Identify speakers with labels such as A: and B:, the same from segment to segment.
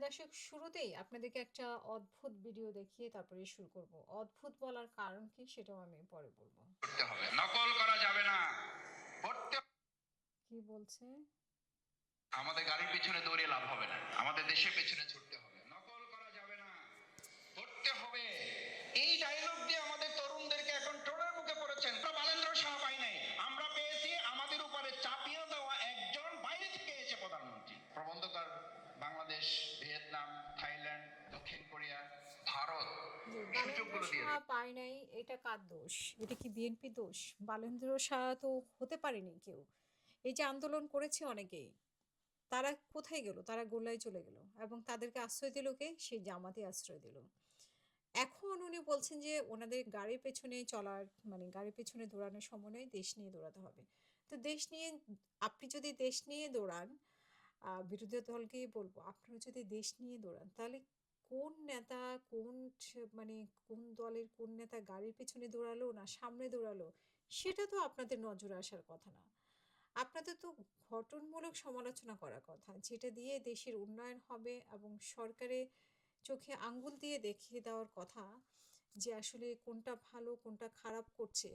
A: দর্শক শুরুতেই আপনাদেরকে একটা অদ্ভুত ভিডিও দেখিয়ে তারপরে শুরু করব। অদ্ভুত বলার কারণ কি সেটাও আমি পরে বলব।
B: করতে হবে, নকল করা যাবে না। পড়তে
A: কি বলছে?
B: আমাদের গাড়ির পিছনে দৌড়ে লাভ হবে না, আমাদের দেশের পেছনে ছুটতে হবে। নকল করা যাবে না, পড়তে হবে। এই ডায়লগ দিয়ে আমাদের তরুণদেরকে এখন টোড়ের মুখে পড়েছেন। বালেন্দ্র শাহ পাই নাই, আমরা পেয়েছি আমাদের উপরে চাপিয়ে দেওয়া একজন বাইরে থেকে এসে প্রধানমন্ত্রী। প্রবন্ধকার বাংলাদেশ, ভিয়েতনাম, থাইল্যান্ড, দক্ষিণ কোরিয়া, ভারত
A: যে
B: এই
A: বালেন্দ্র
B: সুযোগগুলো দিয়ে
A: শাহ
B: দেবে।
A: পায় নাই, এটা কার দোষ? এটা কি বিএনপি দোষ? বালেন্দ্র শাহ তো হতে পারেনি কেউ। এই যে আন্দোলন করেছে অনেকেই, তারা কোথায় গেল? তারা গোল্লায় চলে গেল এবং তাদেরকে আশ্রয় দিল কে? সেই জামাতে আশ্রয় দিল। এখন উনি বলছেন যে ওনাদের গাড়ির পেছনে চলার মানে গাড়ির পেছনে দৌড়ানোর সময় নয়, দেশ নিয়ে দৌড়াতে হবে। তো দেশ নিয়ে, আপনি যদি দেশ নিয়ে দৌড়ান, বিরোধী দলকেই বলবো, আপনারা যদি দেশ নিয়ে দৌড়ান তাহলে কোন নেতা, কোন মানে কোন দলের কোন নেতা গাড়ির পেছনে দৌড়ালো না সামনে দৌড়ালো, সেটা তো আপনাদের নজরে আসার কথা না। আপনাদের তো গঠনমূলক সমালোচনা করার কথা, যেটা দিয়ে দেশের উন্নয়ন হবে এবং সরকারের চোখে আঙ্গুল দিয়ে দেখিয়ে দেওয়ার কথা যে আসলে কোনটা ভালো কোনটা খারাপ করছে।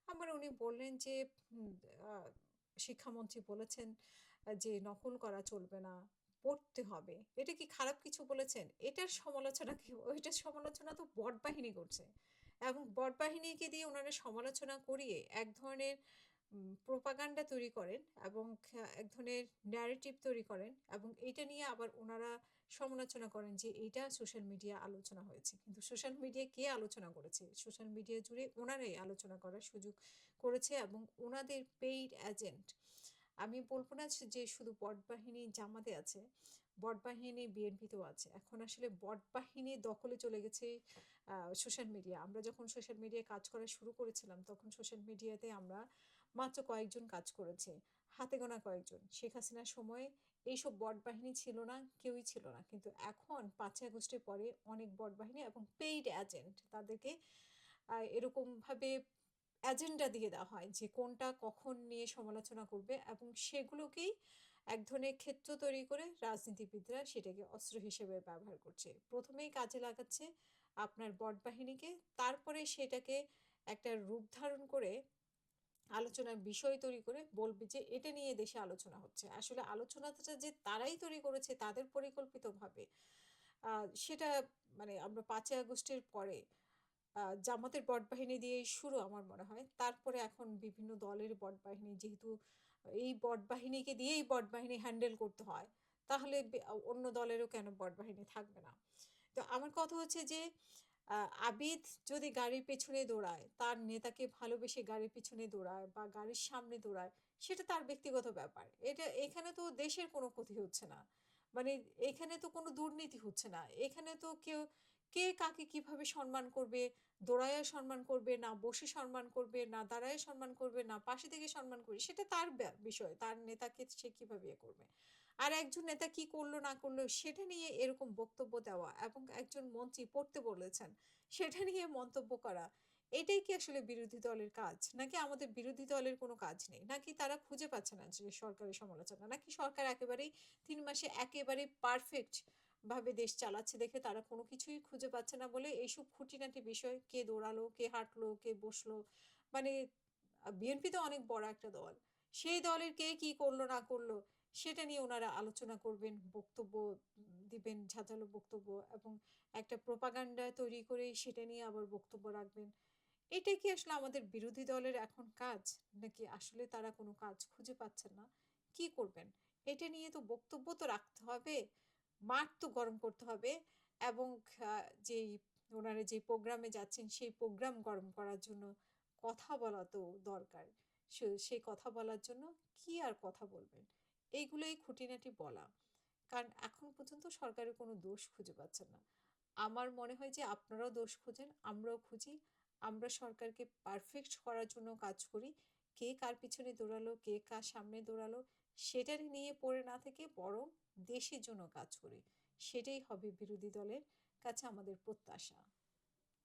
A: আবার উনি বললেন যে উম, আহ, শিক্ষামন্ত্রী বলেছেন যে নকল করা চলবে না, পড়তে হবে। এটা কি খারাপ কিছু বলেছেন? এটার সমালোচনা কি? ওইটার সমালোচনা তো বট বাহিনী করছে এবং বট বাহিনীকে দিয়ে ওনারা সমালোচনা করিয়ে এক ধরনের প্রোপাগান্ডা তৈরি করেন এবং এক ধরনের ন্যারেটিভ তৈরি করেন এবং এটা নিয়ে আবার ওনারা সমালোচনা করেন যে এইটা সোশ্যাল মিডিয়া আলোচনা হয়েছে। কিন্তু সোশ্যাল মিডিয়া কে আলোচনা করেছে? সোশ্যাল মিডিয়া জুড়ে ওনারাই আলোচনা করার সুযোগ করেছে এবং ওনাদের পেইড এজেন্ট, আমি বলবো না যে শুধু বট বাহিনী জামাতে আছে, বট বাহিনী বিএনপিতেও আছে। এখন আসলে বট বাহিনী দখলে চলে গেছে সোশ্যাল মিডিয়া। আমরা যখন সোশ্যাল মিডিয়ায় কাজ করা শুরু করেছিলাম তখন সোশ্যাল মিডিয়াতে আমরা মাত্র কয়েকজন কাজ করেছি, হাতে গোনা কয়েকজন। শেখ হাসিনার সময় এইসব বট বাহিনী ছিল না, কেউই ছিল না। কিন্তু এখন 5ই আগস্টের পরে অনেক বট বাহিনী এবং পেইড এজেন্ট, তাদেরকে এরকমভাবে এজেন্ডা দিয়ে দেওয়া হয় যে কোনটা কখন নিয়ে সমালোচনা করবে এবং সেগুলোকেই এক ধরনের ক্ষেত্র তৈরি করে রাজনীতিবিদরা সেটাকে অস্ত্র হিসেবে ব্যবহার করছে। প্রথমেই কাজে লাগাচ্ছে আপনার বট বাহিনীকে, তারপরে সেটাকে একটা রূপ ধারণ করে আলোচনার বিষয় তৈরি করে বলবে যে এটা নিয়ে দেশে আলোচনা হচ্ছে। আসলে আলোচনাটা যে তারাই তৈরি করেছে তাদের পরিকল্পিতভাবে, সেটা মানে আমরা 5ই আগস্টের পরে জামাতের বট বাহিনী দিয়েই শুরু আমার মনে হয়। তারপরে এখন বিভিন্ন দলের বট বাহিনী, যেহেতু এই বট বাহিনীকে দিয়েই বট বাহিনী হ্যান্ডেল করতে হয়, তাহলে অন্য দলেরও কেন বট বাহিনী থাকবে না? তো আমার কথা হচ্ছে যে আবিদ যদি গাড়ির পেছনে দৌড়ায়, তার নেতাকে ভালোবেসে গাড়ির পিছনে দৌড়ায় বা গাড়ির সামনে দৌড়ায়, সেটা তার ব্যক্তিগত ব্যাপার। এটা এখানে তো দেশের কোনো ক্ষতি হচ্ছে না। মানে এখানে তো কোনো দুর্নীতি হচ্ছে না। এখানে তো কেউ কে কাকে কিভাবে সম্মান করবে, দৌড়াইয়া সম্মান করবে না বসে সম্মান করবে না দাঁড়ায় সম্মান করবে না পাশে থেকে সম্মান করবে, সেটা তার বিষয়। তার নেতাকে সে কিভাবে ইয়ে করবে। আর একজন নেতা কি করলো না করলো সেটা নিয়ে এরকম বক্তব্য দেওয়া এবং একজন মন্ত্রী পড়তে বলেছেন সেটা নিয়ে মন্তব্য করা, এটাই কি আসলে বিরোধী দলের কাজ? নাকি আমাদের বিরোধী দলের কোনো কাজ নেই? নাকি তারা খুঁজে পাচ্ছে না যে সরকারের সমালোচনা? নাকি সরকার একেবারেই 3 মাসে একেবারে পারফেক্ট ভাবে দেশ চালাচ্ছে দেখে তারা কোনো কিছুই খুঁজে পাচ্ছে না বলে এইসব খুঁটিনাটি বিষয়, কে দৌড়ালো কে হাঁটলো কে বসলো, মানে বিএনপি তো অনেক বড় একটা দল, সেই দলের কে কি করলো না করলো সেটা নিয়ে ওনারা আলোচনা করবেন, বক্তব্য দিবেন, ঝাঁঝালো বক্তব্য, এবং একটা প্রোপাগান্ডা তৈরি করে সেটা নিয়ে আবার বক্তব্য রাখবেন। এটা কি আসলে আমাদের বিরোধী দলের এখন কাজ? নাকি আসলে তারা কোনো কাজ খুঁজে পাচ্ছেন না? কি করবেন? এটা নিয়ে তো বক্তব্য তো রাখতে হবে, মাঠ তো গরম করতে হবে এবং যেই ওনারা যে প্রোগ্রামে যাচ্ছেন সেই প্রোগ্রাম গরম করার জন্য কথা বলা তো দরকার। সেই কথা বলার জন্য কি আর কথা বলবেন? এইগুলোই খুঁটিনাটি বলা। কারণ এখন পর্যন্ত সরকারের কোনো দোষ খুঁজে পাচ্ছেন না। আমার মনে হয় যে আপনারাও দোষ খোঁজেন, আমরাও খুঁজি। আমরা সরকারকে পারফেক্ট করার জন্য কাজ করি। কে কার পিছনে দৌড়ালো কে কার সামনে দৌড়ালো সেটারই নিয়ে পড়ে না থেকে বরং দেশের জন্য কাজ করি। সেটাই হবে বিরোধী দলের কাছে আমাদের প্রত্যাশা।